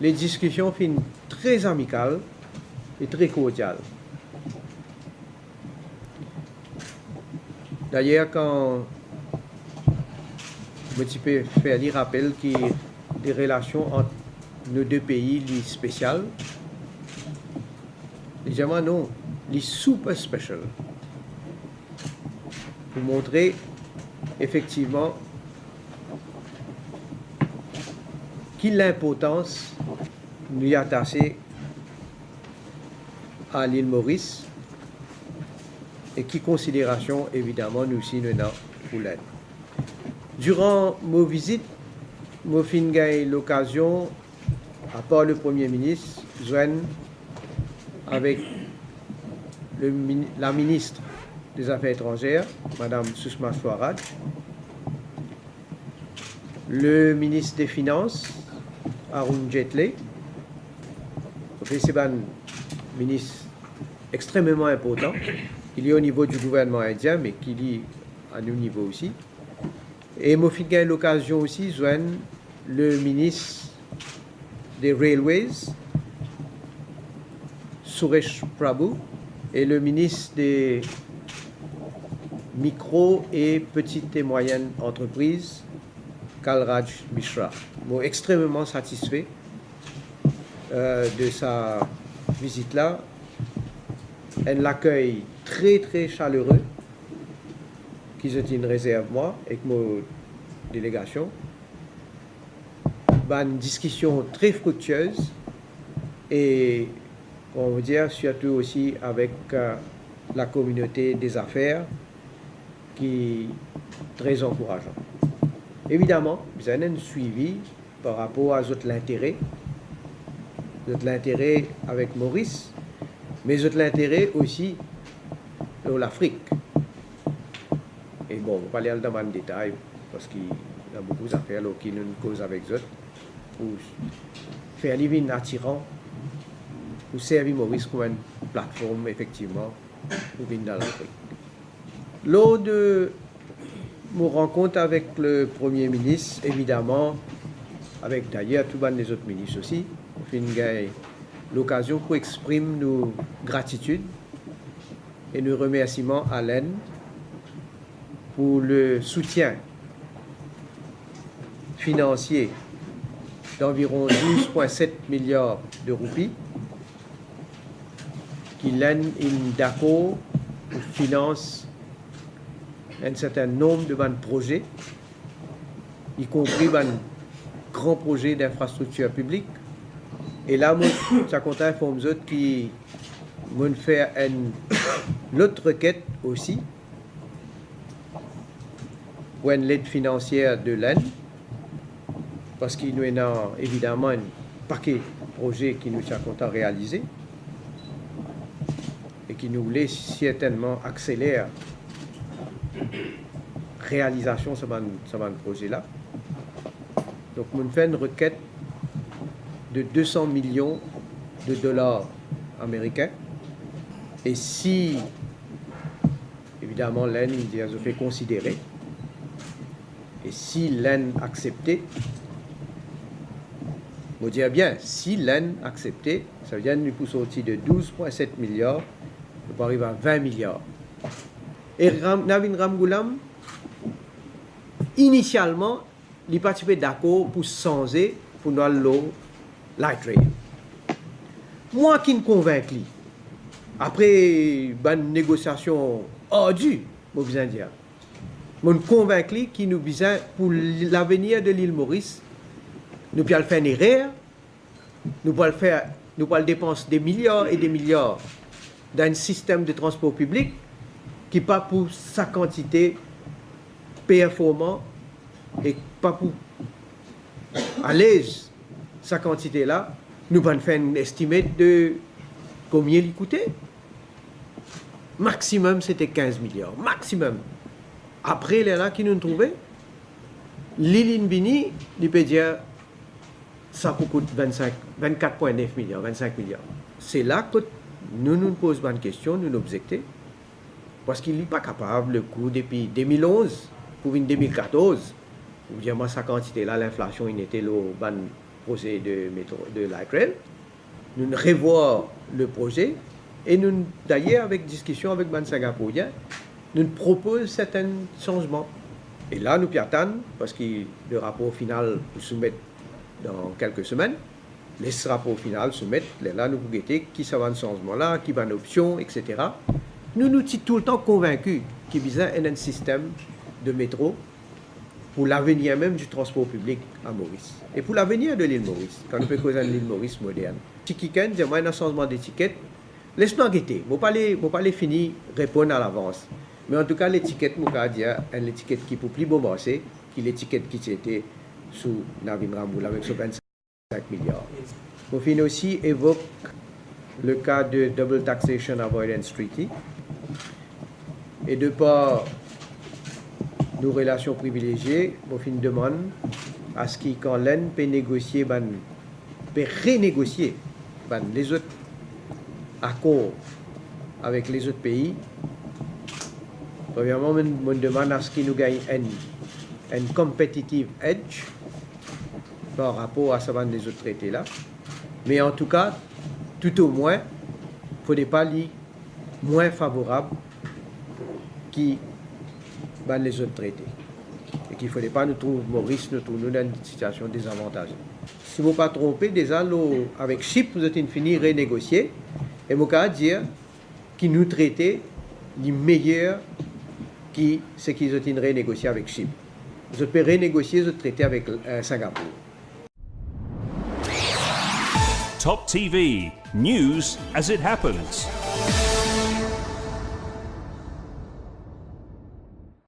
les discussions finissent très amicales et très cordiales. D'ailleurs, quand je peux faire le rappel que les relations entre nos deux pays sont spéciales, légèrement non, les super special. Pour montrer effectivement quelle l'importance nous y attacher à l'île Maurice et quelle considération évidemment nous aussi nous avons pour l'aide. Durant nos visites, nous avons eu l'occasion, à part le Premier ministre, de joindre avec la ministre des Affaires étrangères, Mme Sushma Swaraj, le ministre des Finances, Arun Jaitley. C'est un ministre extrêmement important. Il est au niveau du gouvernement indien, mais qui est à nos niveaux aussi. Et moi, j'ai eu l'occasion aussi de joindre le ministre des Railways, Suresh Prabhu, et le ministre des micro et petites et moyennes entreprises, Kalraj Mishra. Je suis extrêmement satisfait de sa visite-là. Un accueil très très chaleureux qui est une réserve moi avec ma délégation. Une discussion très fructueuse et on va dire surtout aussi avec la communauté des affaires qui est très encourageant. Évidemment, vous avez un suivi par rapport à l'intérêt avec Maurice, mais l'intérêt aussi pour l'Afrique. Et bon, on va pas aller dans le détail parce qu'il y a beaucoup d'affaires qui nous causent avec eux pour faire livre attirant, pour servir Maurice comme une plateforme effectivement pour venir dans l'Afrique. Lors de mon rencontre avec le Premier ministre, évidemment, avec d'ailleurs tous les autres ministres aussi, on a eu l'occasion pour exprimer nos gratitudes et nos remerciements à l'AIN pour le soutien financier d'environ 12,7 milliards de roupies qui l'AIN est d'accord pour financer un certain nombre de projets, y compris un grand projet d'infrastructure publique. Et là, je suis content pour autres qui vont faire une autre requête aussi pour une aide financière de l'AIN, parce qu'il nous a évidemment un paquet de projets qui nous sommes contents de réaliser et qui nous voulait certainement accélérer réalisation de ce projet-là. Donc, nous faisons une requête de 200 millions de dollars américains. Et si, évidemment, l'AIN a fait considérer, et si l'AIN acceptait, on dirait bien, si l'AIN acceptait, ça veut dire que nous pouvons sortir de 12,7 milliards, nous pouvons arriver à 20 milliards. Et Navin Ramgoolam, initialement, il participait d'accord pour changer pour nous l'eau light rail. Moi qui me convainc, après une négociation ardue, je vous dire, je me convainc qu'il nous besoin pour l'avenir de l'île Maurice, nous pouvons faire une erreur, nous pouvons dépenser des milliards et des milliards dans un système de transport public qui n'est pas pour sa quantité performant et pas pour à l'aise sa quantité là, nous allons faire une estimate de combien il coûtait. Maximum, c'était 15 milliards. Maximum. Après, les là qui nous trouvaient, l'île Bini, il peut dire ça coûte 24,9 milliards, 25 milliards. C'est là que nous posons une question, nous nous objectons. Parce qu'il n'est pas capable, le coût depuis 2011 pour 2014, pour dire moi sa quantité là, l'inflation il était le ban projet de light rail, nous revoir le projet et nous, d'ailleurs, avec discussion avec les Singapouriens, nous proposons certains changements. Et là, nous attendons, parce que le rapport final nous soumet dans quelques semaines, les rapports finaux soumettent, là, nous pouvons guetter qui ça va un changement là, qui va une option, etc. Nous sommes tout le temps convaincus qu'il y a un système de métro pour l'avenir même du transport public à Maurice. Et pour l'avenir de l'île Maurice, quand on peut causer de l'île Maurice moderne. Si quelqu'un dit, un changement d'étiquette, laisse-nous guetter. Je ne vais pas les finir répondre à l'avance. Mais en tout cas, l'étiquette, je vais dire, une étiquette qui est plus bon marché, que l'étiquette qui était sous Navin Ramboul avec 25 milliards. Mon fin aussi évoque le cas de Double Taxation Avoidance Treaty. Et de par nos relations privilégiées, mon fin demande à ce qu'en l'Inde peut négocier, peut renégocier les autres accords avec les autres pays. Premièrement, on demande à ce qu'il nous gagne un competitive edge par rapport à ce des autres traités-là. Mais en tout cas, tout au moins, il ne faudrait pas les moins favorables qui les autres traités. Et qu'il ne faudrait pas nous trouver, Maurice, nous trouver dans une situation désavantageuse. Si vous ne pas tromper, déjà, avec Chypre, vous êtes fini de renégocier. Et je peux dire qu'ils nous traitaient les meilleurs qui ce qu'ils ont renégocié avec Chypre. Vous pouvez renégocier ce traité avec Singapour. Top TV, news as it happens.